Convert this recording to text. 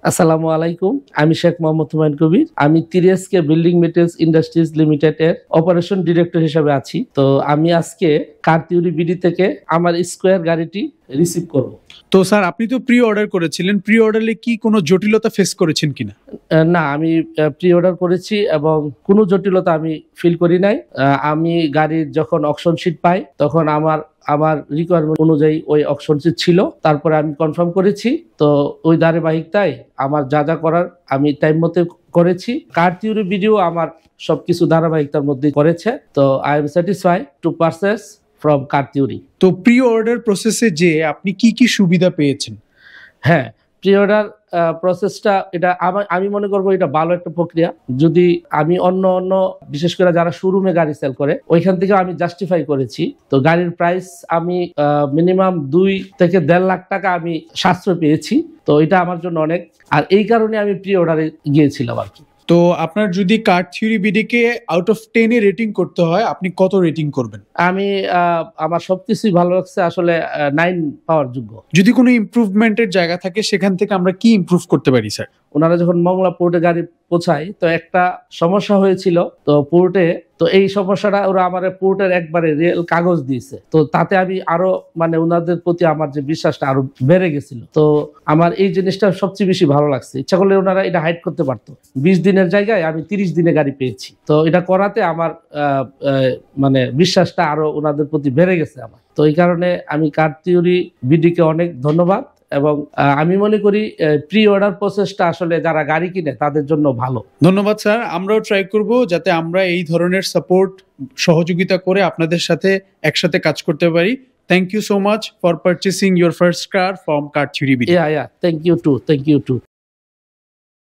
আসসালামু আলাইকুম। আমি শেখ মোহাম্মদ হুমায়ুন কবির। আমি তিরিএসকে বিল্ডিং মেটেরিয়ালস ইন্ডাস্ট্রিজ লিমিটেড এর অপারেশন ডিরেক্টর হিসেবে আছি। তো আমি আজকে কার থিওরি বিডি থেকে আমার স্কোয়ার গাড়িটি রিসিভ করব। তো স্যার, আপনি তো প্রি অর্ডার করেছিলেন, প্রি অর্ডারে কি কোনো জটিলতা ফেস করেছেন কিনা? না, আমি প্রি অর্ডার করেছি এবং কোনো জটিলতা আমি ফিল করি নাই। আমি গাড়ির যখন অকশন শিট পাই তখন আমার রিকোয়ারমেন্ট অনুযায়ী ওই অকশন শিট ছিল, তারপরে আমি কনফার্ম করেছি। তো ওই ধারাবাহিকতায় আমার যা যা করার আমি টাইম মতো করেছি। কার থিওরি ভিডিও আমার সবকিছু ধারাবাহিকতার মধ্যে করেছে। তো I am satisfied two purchase from car theory. তো প্রি অর্ডার প্রসেসে যে আপনি কি কি সুবিধা পেয়েছেন? হ্যাঁ, প্রি অর্ডার প্রসেসটা এটা আমি মনে করবো এটা ভালো একটা প্রক্রিয়া। যদি আমি অন্য বিশেষ করে যারা শোরুমে গাড়ি সেল করে ওইখান থেকে আমি জাস্টিফাই করেছি। তো গাড়ির প্রাইস আমি মিনিমাম 2 থেকে 1.5 লাখ টাকা আমি সাশ্রয় পেয়েছি। তো এটা আমার জন্য অনেক, আর এই কারণে আমি প্রি অর্ডারে গিয়েছিলাম আর কি। তো আপনার যদি কার থিওরি বিডিকে আউট অফ 10 এ রেটিং করতে হয়, আপনি কত রেটিং করবেন? আমি আমার সবকিছুই ভালো লাগছে, আসলে 9 পাওয়ার যোগ্য। যদি কোনো ইমপ্রুভমেন্টের জায়গা থাকে সেখান থেকে আমরা কি ইমপ্রুভ করতে পারি স্যার? ওনারা যখন মংলা পোর্টে গাড়ি পৌঁছায় তো একটা সমস্যা হয়েছিল তো পোর্টে। তো এই সমস্যাটা ওরা আমার পোর্টের একবারে রিয়েল কাগজ দিয়েছে। তো তাতে আমি আরো ওনাদের প্রতি আমার যে বিশ্বাসটা আরো বেড়ে গেছিল। তো আমার এই জিনিসটা সবচেয়ে বেশি ভালো লাগছে। ইচ্ছা করলে ওনারা এটা হাইড করতে পারতো। 20 দিনের জায়গায় আমি 30 দিনে গাড়ি পেয়েছি। তো এটা করাতে আমার বিশ্বাসটা আরো ওনাদের প্রতি বেড়ে গেছে আমার। তো এই কারণে আমি কার থিওরি বিডিকে অনেক ধন্যবাদ। এবং আমি মনে করি প্রি অর্ডার প্রসেসটা আসলে যারা গাড়ি কিনে তাদের জন্য ভালো। ধন্যবাদ স্যার। আমরাও ট্রাই করব যাতে আমরা এই ধরনের সাপোর্ট সহযোগিতা করে আপনাদের সাথে একসাথে কাজ করতে পারি। Thank you so much for purchasing your first car from car theory BD. Yeah, yeah. Thank you too. Thank you too.